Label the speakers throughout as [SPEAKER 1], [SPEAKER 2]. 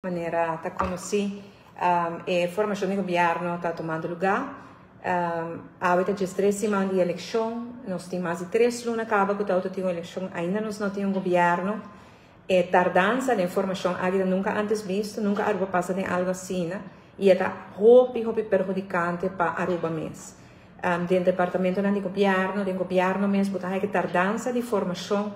[SPEAKER 1] maneira está conhecida a formação de governo está tomando lugar. Há já 3 semanas de eleição, nós temos mais de 3 lunas acaba que está tendo eleição, ainda nós não temos um governo. Tardança de informação ainda nunca antes visto, nunca Aruba passa de algo assim, e está muito perjudicante para Aruba mesmo. Do departamento de governo mesmo, está a tardança de informação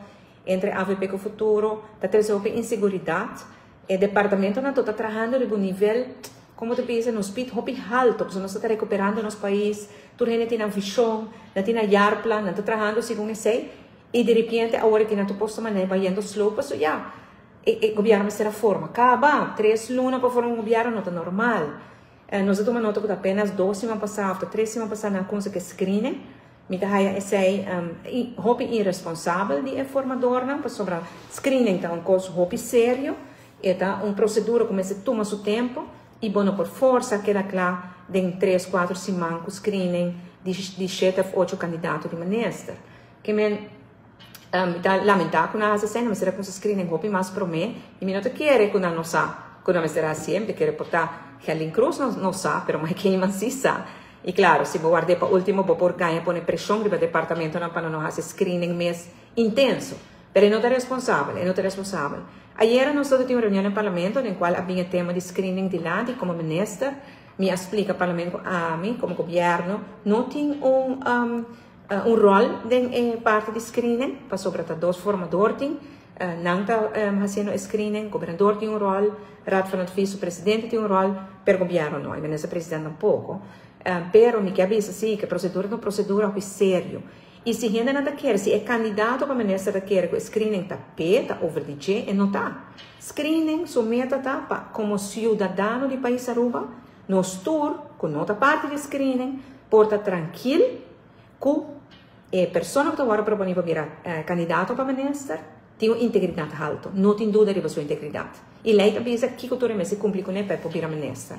[SPEAKER 1] entre AVP e o futuro, está trazendo insegurança. O departamento não está trabalhando de um nível, como tu pensa, no speed alto, porque nós estamos recuperando nosso país, tudo gente tem visão, não tem plan, não está trabalhando segundo isso, e de repente agora que não está posto maneira vai indo slow, pues já, o governo será forma, acaba, 3 lunas para formar um governo não está normal. Nós estamos nota que apenas 2 semanas passadas, 3 semanas passadas, na coisa que screening, me dá esse irresponsável de informador, não, sobre screening, então, coisa sério. É uma procedura que começa a tomar seu tempo e, bom, por força, queda claro, em 3, 4 semanas, o screening de 7 ou 8 candidatos de ministro. Que me lamentar que nós assim, mas será que o screening mais para mim, e me não quer que não sabe, que não será sempre, quer portar Helen Cruz não sabe, mas quem mais se sabe. E claro, se guardar para o último, vou por ganhar, pôr pressão no departamento para não fazer screening mais intenso. Mas não é responsável, não é responsável. Ayer nós tivemos uma reunião no parlamento, na qual havia tema de screening de lá, e como ministro, me explica o parlamento a mim, como governo, não tem rol de parte de screening, para sobre 2 formadores, não está fazendo screening, o governador tem rol, Raad van Advies, o presidente tem rol, pero o governo não, o ministro-presidente tampouco. Pero me quer dizer assim, que a procedura é uma procedura séria. E se ainda não quer, se é candidato para ministro quer que o screening está peta, over DJ, e não está. Screening, sua meta está como cidadão do país Aruba, nós tour, com outra parte de screening, porta tranquilo, com a pessoa que está agora propondo para virar candidato para ministro, tem uma integridade alta, não tem dúvida de sua integridade. E lei também diz que cultura se cumpre com ele para virar ministro.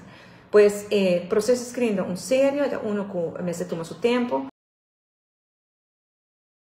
[SPEAKER 1] Pois, o processo de screening é sério, é que toma seu tempo.